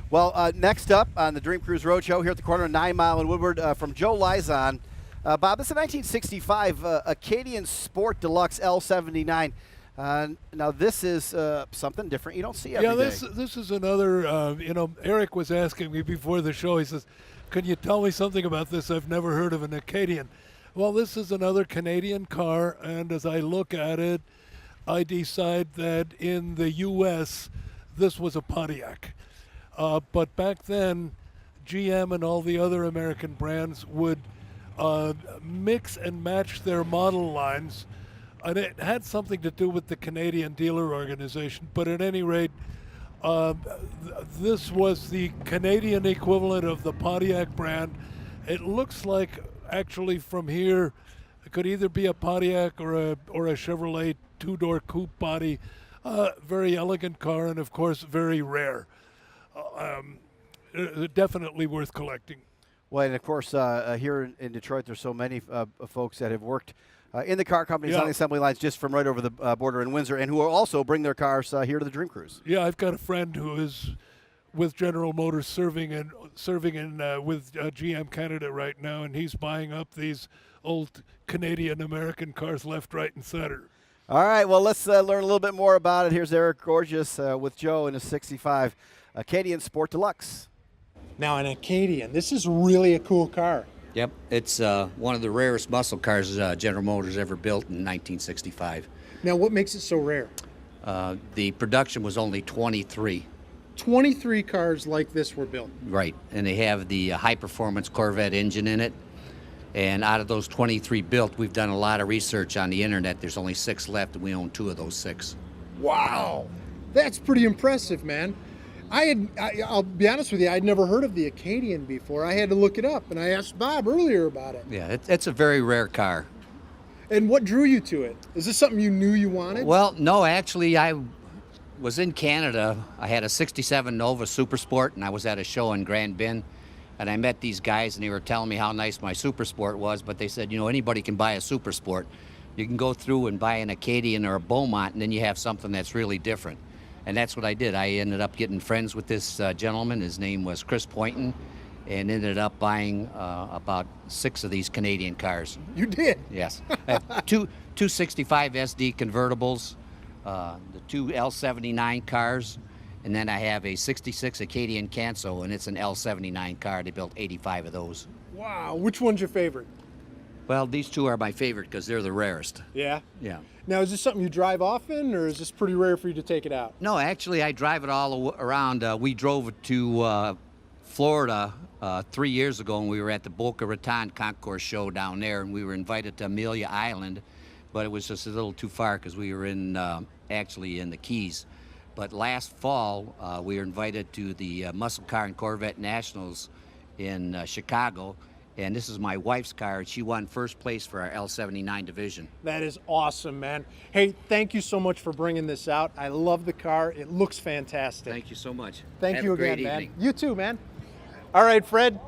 Well, next up on the Dream Cruise Roadshow here at the corner of 9 Mile and Woodward from Joe Lizon. Bob, this is a 1965 Acadian Sport Deluxe L79. Now this is something different you don't see every day. This is another, Eric was asking me before the show, he says, can you tell me something about this? I've never heard of an Acadian. Well, this is another Canadian car, and as I look at it, I decide that in the U.S., this was a Pontiac. But back then, GM and all the other American brands would mix and match their model lines, and it had something to do with the Canadian dealer organization. But at any rate, this was the Canadian equivalent of the Pontiac brand. It looks like, actually, from here, it could either be a Pontiac or a Chevrolet two-door coupe body. Very elegant car, and of course, very rare. Definitely worth collecting. Well, and of course, here in Detroit, there's so many folks that have worked in the car companies on the assembly lines just from right over the border in Windsor, and who will also bring their cars here to the Dream Cruise. Yeah, I've got a friend who is with General Motors serving in with GM Canada right now, and he's buying up these old Canadian-American cars left, right, and center. All right, well, let's learn a little bit more about it. Here's Eric Gorgeous with Joe in his 65 Acadian Sport Deluxe. Now, an Acadian, this is really a cool car. Yep, it's one of the rarest muscle cars General Motors ever built in 1965. Now, what makes it so rare? The production was only 23. 23 cars like this were built. Right, and they have the high-performance Corvette engine in it. And out of those 23 built, we've done a lot of research on the internet. There's only 6 left, and we own 2 of those 6. Wow, that's pretty impressive, man. I'll be honest with you, I'd never heard of the Acadian before. I had to look it up, and I asked Bob earlier about it. Yeah, it's a very rare car. And what drew you to it? Is this something you knew you wanted? Well, no, actually, I was in Canada. I had a 67 Nova Super Sport, and I was at a show in Grand Bend, and I met these guys, and they were telling me how nice my Super Sport was, but they said, anybody can buy a Super Sport. You can go through and buy an Acadian or a Beaumont, and then you have something that's really different. And that's what I did. I ended up getting friends with this gentleman. His name was Chris Poynton, and ended up buying about 6 of these Canadian cars. You did? Yes. I have two 65 SD convertibles, the 2 L79 cars, and then I have a 66 Acadian Canso, and it's an L79 car. They built 85 of those. Wow. Which one's your favorite? Well, these 2 are my favorite because they're the rarest. Yeah? Yeah. Now, is this something you drive often, or is this pretty rare for you to take it out? No, actually, I drive it all around. We drove it to Florida 3 years ago, and we were at the Boca Raton Concourse show down there, and we were invited to Amelia Island, but it was just a little too far because we were actually in the Keys. But last fall, we were invited to the Muscle Car and Corvette Nationals in Chicago. And this is my wife's car. She won first place for our L79 division. That is awesome, man. Hey, thank you so much for bringing this out. I love the car. It looks fantastic. Thank you so much. Thank Have you a great again, man. evening. You too, man. All right, Fred.